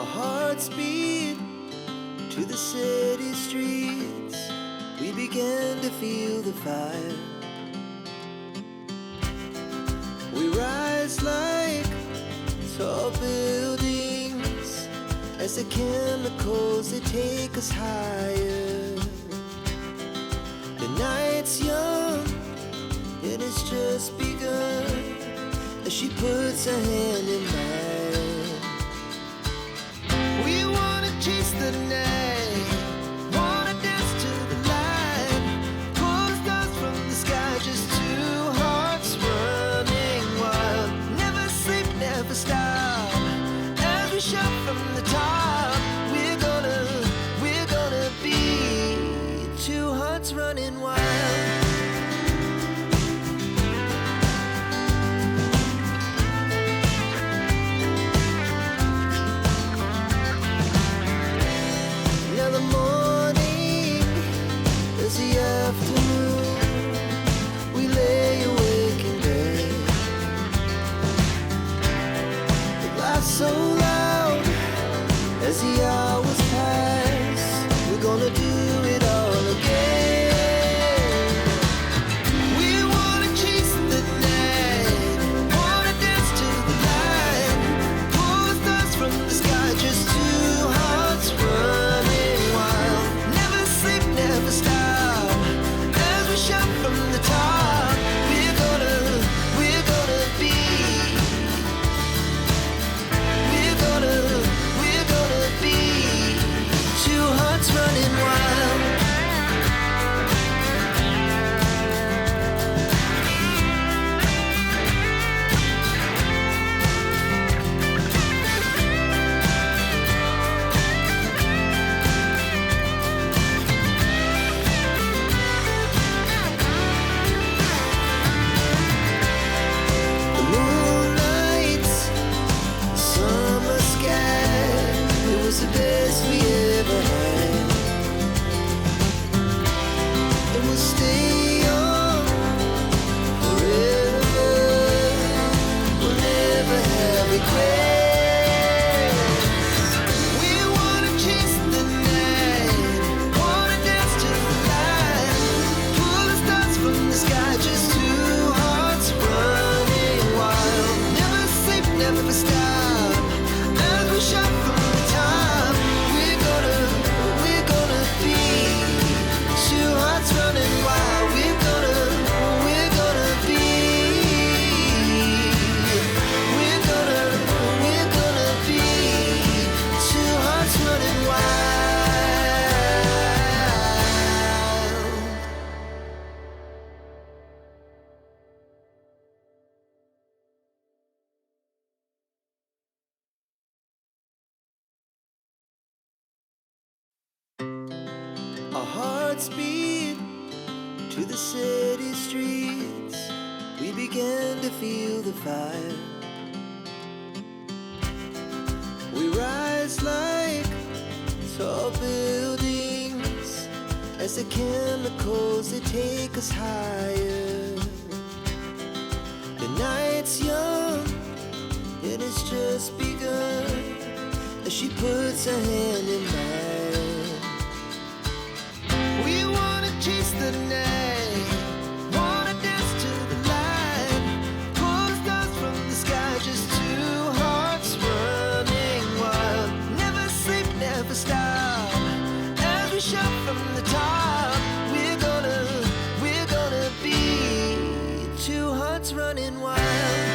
Our hearts beat to the city streets. We began to feel the fire. We rise like tall buildings as the chemicals, they take us higher. The night's young, it has just begun as she puts her hand in mine. We wanna chase the night, wanna dance to the light, pull the stars from the sky, just two hearts running wild. Never sleep, never stop, as we shout from the top. We're gonna be two hearts running wild. So loud as the hours pass, we're gonna do it all again. We wanna chase the night, wanna dance to the light, pull the stars from the sky, just two hearts running wild. Never sleep, never stop, as we shout from the top. We're gonna be two hearts running wild. The moonlight, summer sky, it was the best we ever had. And we'll stay on forever. We'll never have regrets. We wanna chase the night, wanna dance to the light, pull the stars from the sky, just two hearts running wild. Never sleep, never stop, as we shout from the top. We're gonna be two hearts running wild. We're gonna be two hearts running wild. Our hearts beat to the city streets. We began to feel the fire. We rise like tall buildings as the chemicals, they take us higher. The night's young, it has just begun as she puts her hand in mine. We wanna chase the night, wanna dance to the light, pull the stars from the sky, just two hearts running wild. Never sleep, never stop, as we shout from the top. We're gonna be two hearts running wild.